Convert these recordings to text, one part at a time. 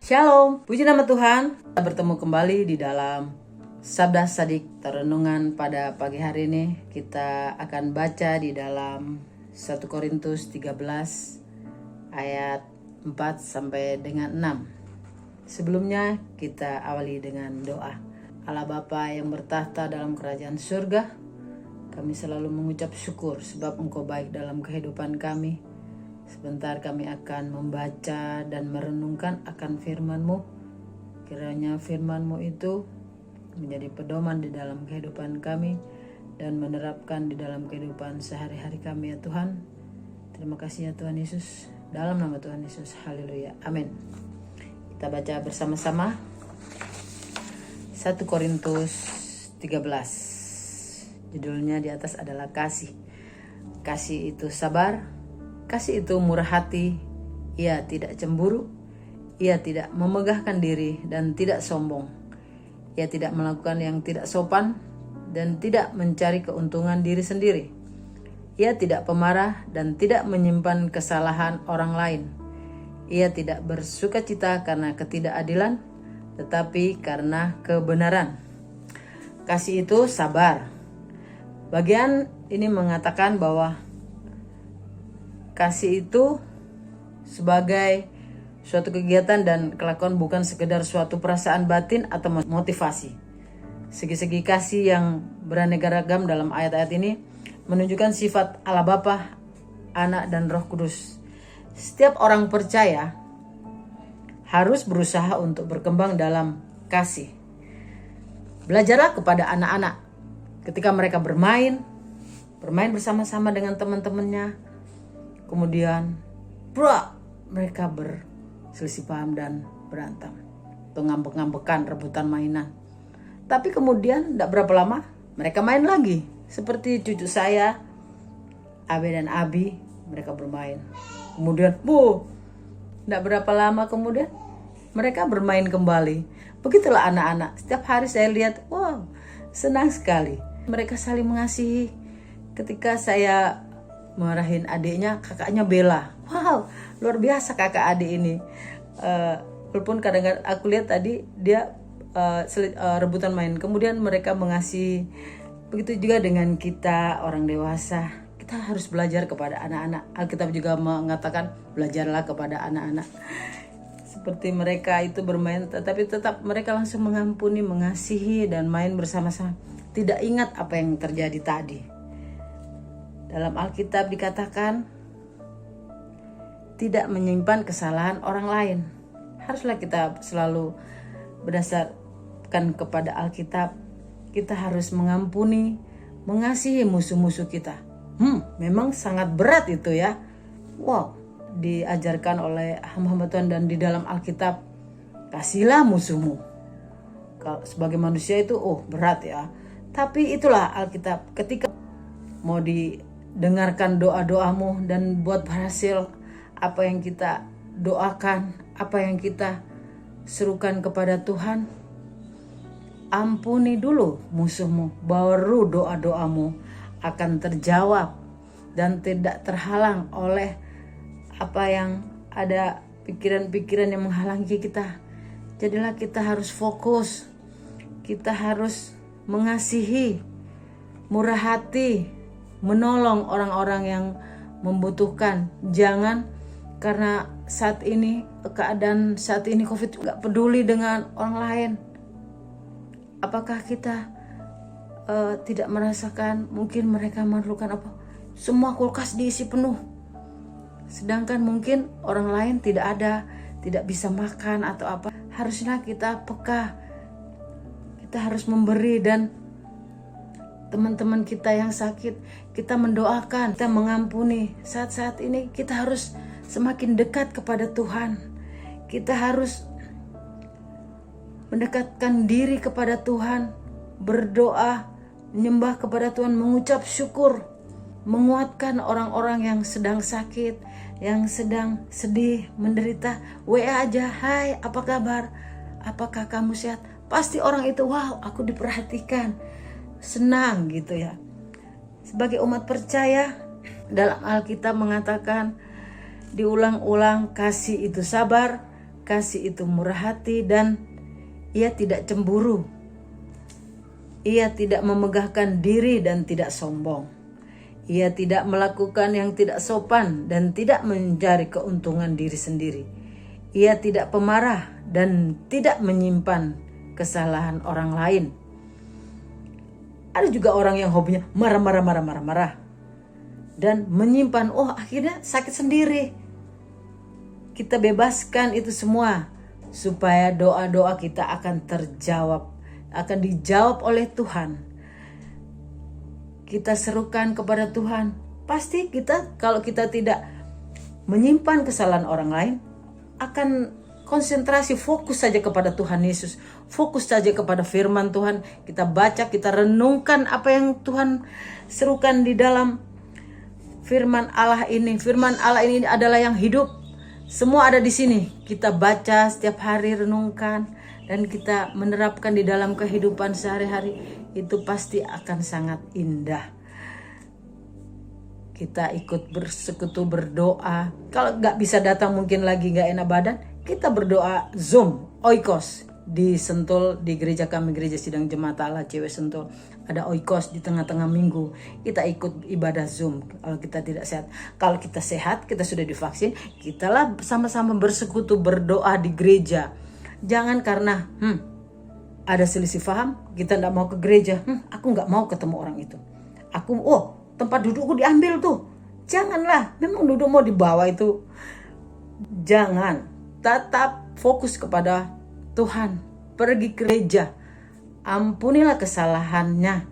Shalom, puji nama Tuhan. Kita bertemu kembali di dalam Sabda Sadik Renungan pada pagi hari ini. Kita akan baca di dalam 1 Korintus 13 ayat 4 sampai dengan 6. Sebelumnya kita awali dengan doa. Allah Bapa yang bertahta dalam kerajaan surga, kami selalu mengucap syukur sebab Engkau baik dalam kehidupan kami. Sebentar kami akan membaca dan merenungkan akan firman-Mu. Kiranya firman-Mu itu menjadi pedoman di dalam kehidupan kami dan menerapkan di dalam kehidupan sehari-hari kami ya Tuhan. Terima kasih ya Tuhan Yesus. Dalam nama Tuhan Yesus, haleluya, amin. Kita baca bersama-sama 1 Korintus 13. Judulnya di atas adalah kasih. Kasih itu sabar. Kasih itu murah hati, ia tidak cemburu, ia tidak memegahkan diri dan tidak sombong. Ia tidak melakukan yang tidak sopan dan tidak mencari keuntungan diri sendiri. Ia tidak pemarah dan tidak menyimpan kesalahan orang lain. Ia tidak bersukacita karena ketidakadilan, tetapi karena kebenaran. Kasih itu sabar. Bagian ini mengatakan bahwa kasih itu sebagai suatu kegiatan dan kelakuan, bukan sekedar suatu perasaan batin atau motivasi. Segi-segi kasih yang beraneka ragam dalam ayat-ayat ini menunjukkan sifat Allah Bapa, Anak, dan Roh Kudus. Setiap orang percaya harus berusaha untuk berkembang dalam kasih. Belajarlah kepada anak-anak ketika mereka bermain bersama-sama dengan teman-temannya. Kemudian mereka berselisih paham dan berantem atau ngambek-ngambekan, rebutan mainan. Tapi kemudian tidak berapa lama mereka main lagi. Seperti cucu saya, Abe dan Abi, mereka bermain. Kemudian tidak berapa lama kemudian mereka bermain kembali. Begitulah anak-anak. Setiap hari saya lihat, wow, senang sekali. Mereka saling mengasihi. Ketika saya marahin adiknya, kakaknya bela. Wow, luar biasa kakak adik ini. Walaupun kadang-kadang aku lihat tadi dia rebutan main, kemudian mereka mengasihi. Begitu juga dengan kita orang dewasa, kita harus belajar kepada anak-anak. Alkitab juga mengatakan belajarlah kepada anak-anak. Seperti mereka itu bermain, tetapi tetap mereka langsung mengampuni, mengasihi, dan main bersama-sama. Tidak ingat apa yang terjadi tadi. Dalam Alkitab dikatakan tidak menyimpan kesalahan orang lain. Haruslah kita selalu berdasarkan kepada Alkitab. Kita harus mengampuni, mengasihi musuh-musuh kita. Memang sangat berat itu ya. Wow, diajarkan oleh hamba-hamba Tuhan dan di dalam Alkitab, kasihlah musuhmu. Kalau sebagai manusia itu berat ya. Tapi itulah Alkitab. Ketika mau dengarkan doa-doamu dan buat berhasil apa yang kita doakan, apa yang kita serukan kepada Tuhan, ampuni dulu musuhmu, baru doa-doamu akan terjawab dan tidak terhalang oleh apa yang ada pikiran-pikiran yang menghalangi kita. Jadilah kita harus fokus, kita harus mengasihi, murah hati, menolong orang-orang yang membutuhkan. Jangan karena keadaan saat ini COVID, gak peduli dengan orang lain. Apakah kita tidak merasakan mungkin mereka memerlukan apa? Semua kulkas diisi penuh. Sedangkan mungkin orang lain tidak ada, tidak bisa makan atau apa. Harusnya kita peka. Kita harus memberi, dan teman-teman kita yang sakit, kita mendoakan, kita mengampuni. Saat-saat ini kita harus semakin dekat kepada Tuhan. Kita harus mendekatkan diri kepada Tuhan, berdoa, menyembah kepada Tuhan, mengucap syukur, menguatkan orang-orang yang sedang sakit, yang sedang sedih, menderita. WA aja, hai, apa kabar? Apakah kamu sehat? Pasti orang itu, wow, aku diperhatikan. Senang gitu ya. Sebagai umat percaya, dalam Alkitab mengatakan diulang-ulang, kasih itu sabar, Kasih itu murah hati dan ia tidak cemburu. Ia tidak memegahkan diri dan tidak sombong. Ia tidak melakukan yang tidak sopan dan tidak mencari keuntungan diri sendiri. Ia tidak pemarah dan tidak menyimpan kesalahan orang lain. Ada juga orang yang hobinya marah dan menyimpan, akhirnya sakit sendiri. Kita bebaskan itu semua supaya doa-doa kita akan dijawab oleh Tuhan. Kita serukan kepada Tuhan. Pasti kalau kita tidak menyimpan kesalahan orang lain, akan konsentrasi, fokus saja kepada Tuhan Yesus. Fokus saja kepada firman Tuhan. Kita baca, kita renungkan apa yang Tuhan serukan di dalam firman Allah ini. Firman Allah ini adalah yang hidup. Semua ada di sini. Kita baca setiap hari, renungkan, dan kita menerapkan di dalam kehidupan sehari-hari. Itu pasti akan sangat indah. Kita ikut bersekutu berdoa. Kalau gak bisa datang, mungkin lagi gak enak badan, kita berdoa Zoom, Oikos di Sentul, di gereja kami, Gereja Sidang Jemaat Allah Cewek Sentul. Ada Oikos di tengah-tengah minggu. Kita ikut ibadah Zoom kalau kita tidak sehat. Kalau kita sehat, kita sudah divaksin, kitalah sama-sama bersekutu berdoa di gereja. Jangan karena ada selisih paham, kita tidak mau ke gereja. Aku gak mau ketemu orang itu. Tempat dudukku diambil tuh. Janganlah, memang duduk mau dibawa itu. Jangan. Tetap fokus kepada Tuhan. Pergi ke gereja. Ampunilah kesalahannya.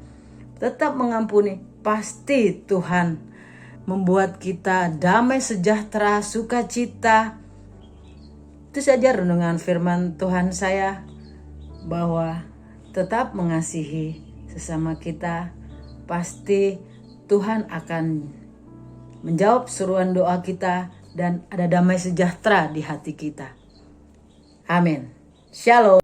Tetap mengampuni. Pasti Tuhan membuat kita damai, sejahtera, sukacita. Itu saja renungan firman Tuhan saya. Bahwa tetap mengasihi sesama kita. Pasti Tuhan akan menjawab seruan doa kita. Dan ada damai sejahtera di hati kita. Amin. Shalom.